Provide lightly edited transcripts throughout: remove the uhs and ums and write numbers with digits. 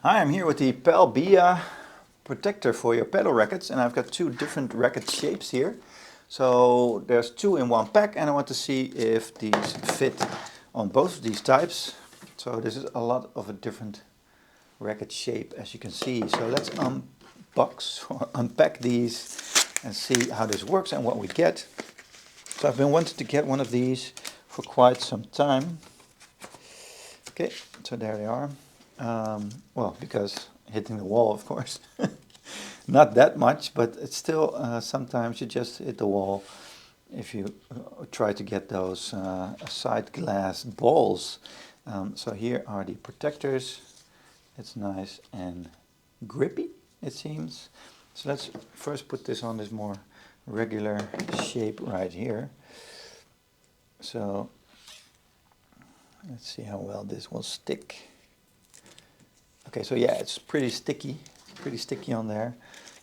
Hi, I'm here with the Palbea protector for your pedal rackets, and I've got two different racket shapes here. So there's two in one pack, and I want to see if these fit on both of these types. So this is a lot of a different racket shape, as you can see. So let's unbox or unpack these and see how this works and what we get. So I've been wanting to get one of these for quite some time. Okay, so there they are. Well, because hitting the wall, of course. Not that much, but it's still sometimes you just hit the wall if you try to get those side glass balls. So here are the protectors. It's nice and grippy, it seems. So let's first put this on this more regular shape right here. So let's see how well this will stick. Okay, so yeah, it's pretty sticky on there.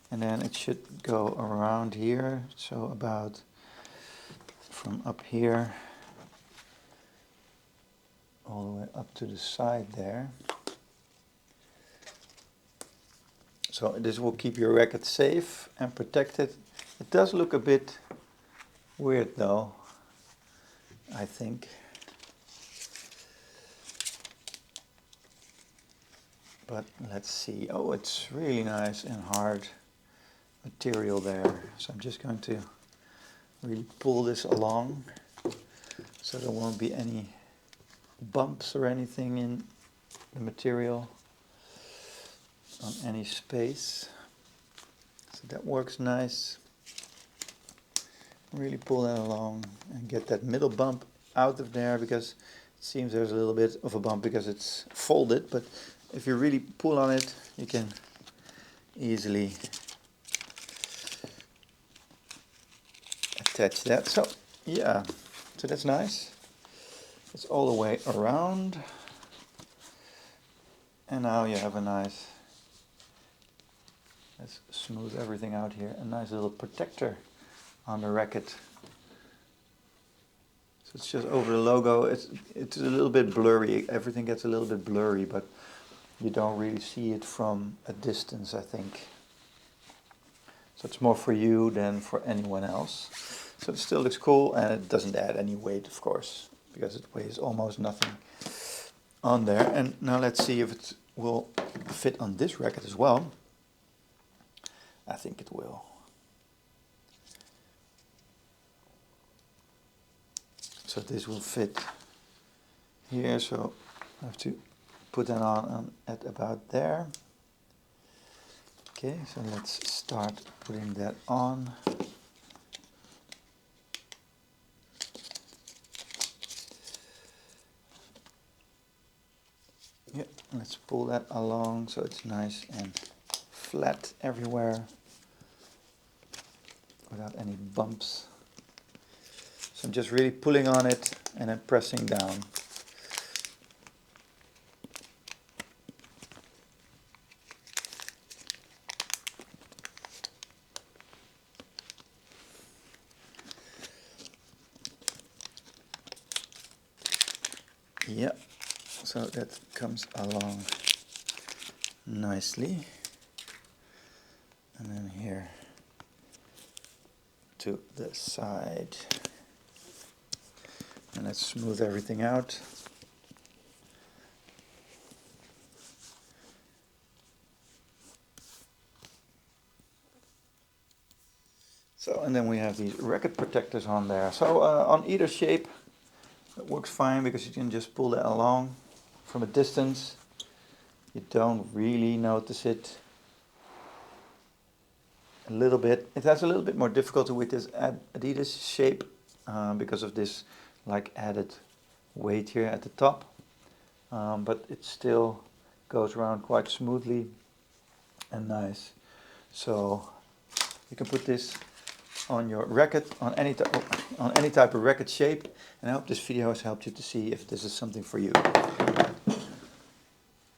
And then it should go around here, so about from up here all the way up to the side there. So this will keep your racket safe and protected. It does look a bit weird though, I think. But let's see. Oh, it's really nice and hard material there. So I'm just going to really pull this along so there won't be any bumps or anything in the material on any space. So that works nice. Really pull that along and get that middle bump out of there, because it seems there's a little bit of a bump because it's folded, but if you really pull on it, you can easily attach that. So yeah, so that's nice. It's all the way around. And now you have a nice, let's smooth everything out here, a nice little protector on the racket. So it's just over the logo. It's a little bit blurry. Everything gets a little bit blurry, but you don't really see it from a distance, I think. So it's more for you than for anyone else. So it still looks cool, and it doesn't add any weight, of course, because it weighs almost nothing on there. And now let's see if it will fit on this racket as well. I think it will. So this will fit here, so I have to put that on at about there. Okay, so let's start putting that on. Yeah, let's pull that along so it's nice and flat everywhere without any bumps. So I'm just really pulling on it and then pressing down. Yeah, so that comes along nicely. And then here to the side. And let's smooth everything out. So, and then we have these racket protectors on there. So on either shape, it works fine because you can just pull that along from a distance. You don't really notice it. A little bit. It has a little bit more difficulty with this Adidas shape because of this like added weight here at the top. But it still goes around quite smoothly and nice. So you can put this on your racket, on any type of racket shape, and I hope this video has helped you to see if this is something for you.